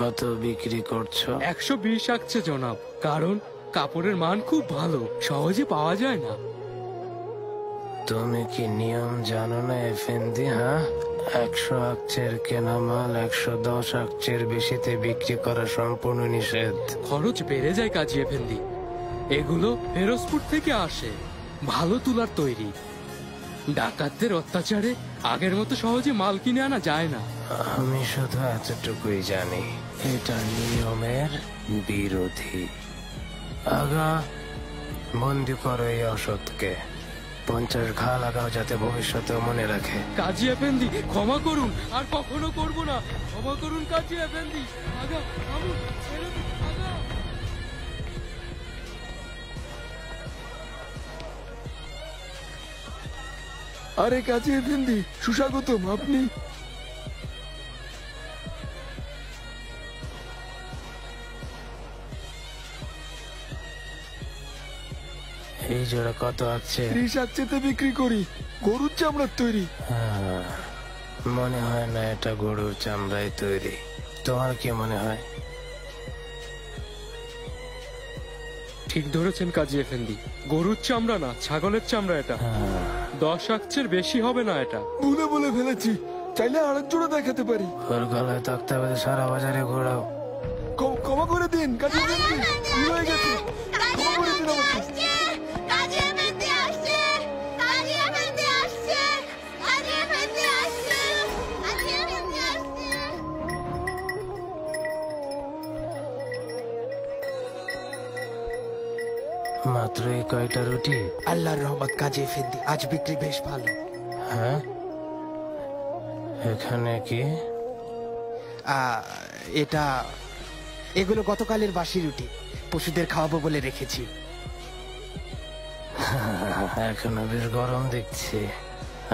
কত বিক্রি করছো? 120 আসছে জনাব, কারণ কাপড়ের মান খুব ভালো, সহজে পাওয়া যায় না। তুমি কি নিয়ম জানো না এফেন্দি? হ্যাঁ, 100 আকচের কেনা মাল 110 আকচের বেশিতে বিক্রি করা সম্পূর্ণ নিষেধ। খরচ বেড়ে যায় কাজী এফেন্দি। এগুলো ফেরোজপুর থেকে আসে, ভালো তুলার তৈরি। ডাকাতদের অত্যাচারে আগের মতো সহজে মাল কিনে আনা যায় না। আমি শুধু এতটুকুই জানি, এটা নিয়মের বিরোধী। আগা, বন্দি করো এই অসৎকে। 50 ঘা লাগাও যাতে ভবিষ্যতে মনে রাখে। কাজী এফেন্দি, ক্ষমা করুন, আর কখনো করব না। ক্ষমা করুন কাজী এফেন্দি। আগা, থামুন, ছেড়ে দিন, আগা। আরে কাজী এফেন্দি, সুস্বাগতম। আপনি? এই জোড়া কত আছে? 30 আকচেতে বিক্রি করি, গরুর চামড়ার তৈরি। হ্যাঁ, মনে হয় না এটা গরুর চামড়ায় তৈরি। তোমার কি মনে হয়? ঠিক ধরেছেন কাজী এফেন্দি, গরুর চামড়া না, ছাগলের চামড়া এটা। 10 আকচের বেশি হবে না এটা। ভুলে বলে ফেলেছি, চাইলে আরেক জোড়া দেখাতে পারি। ওর গলায় তক্তা বেঁধে সারা বাজারে ঘোরাও। ক্ষমা করে দিন কাজী এফেন্দি, ভুল হয়ে গেছে। ক্ষমা করে দিন আমাকে। মাত্র এই কয়টা রুটি? আল্লাহর রহমত কাজী এফেন্দি, আজ বিক্রি বেশ ভালো। হ্যাঁ, এখানে কি? এগুলো গতকালের বাসি রুটি, পশুদের খাওয়াবো বলে রেখেছি। এখনো বেশ গরম দেখছি।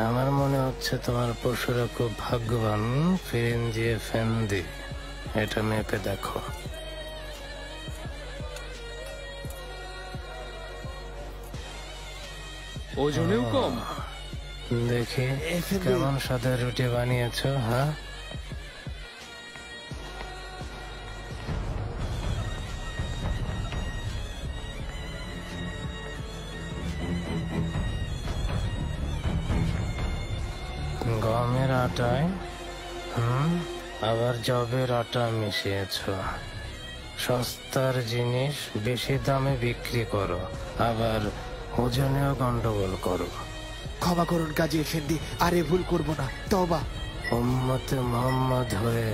আমার মনে হচ্ছে তোমার পশুরা খুব ভাগ্যবান। ফিরিঞ্জি এফেন্দি, এটা মেপে দেখো। ওজনেও কম। দেখি এফেন্দি। কেমন সাদা রুটি বানিয়েছো। হ্যাঁ, গমের আটায় আবার জবের আটা মিশিয়েছ। সস্তার জিনিস বেশি দামে বিক্রি করো, আবার ওজনেও গন্ডগোল করো। ক্ষমা করুন কাজী এফেন্দি, আর এ ভুল করবো না, তওবা। উম্মতে মুহাম্মদ হয়ে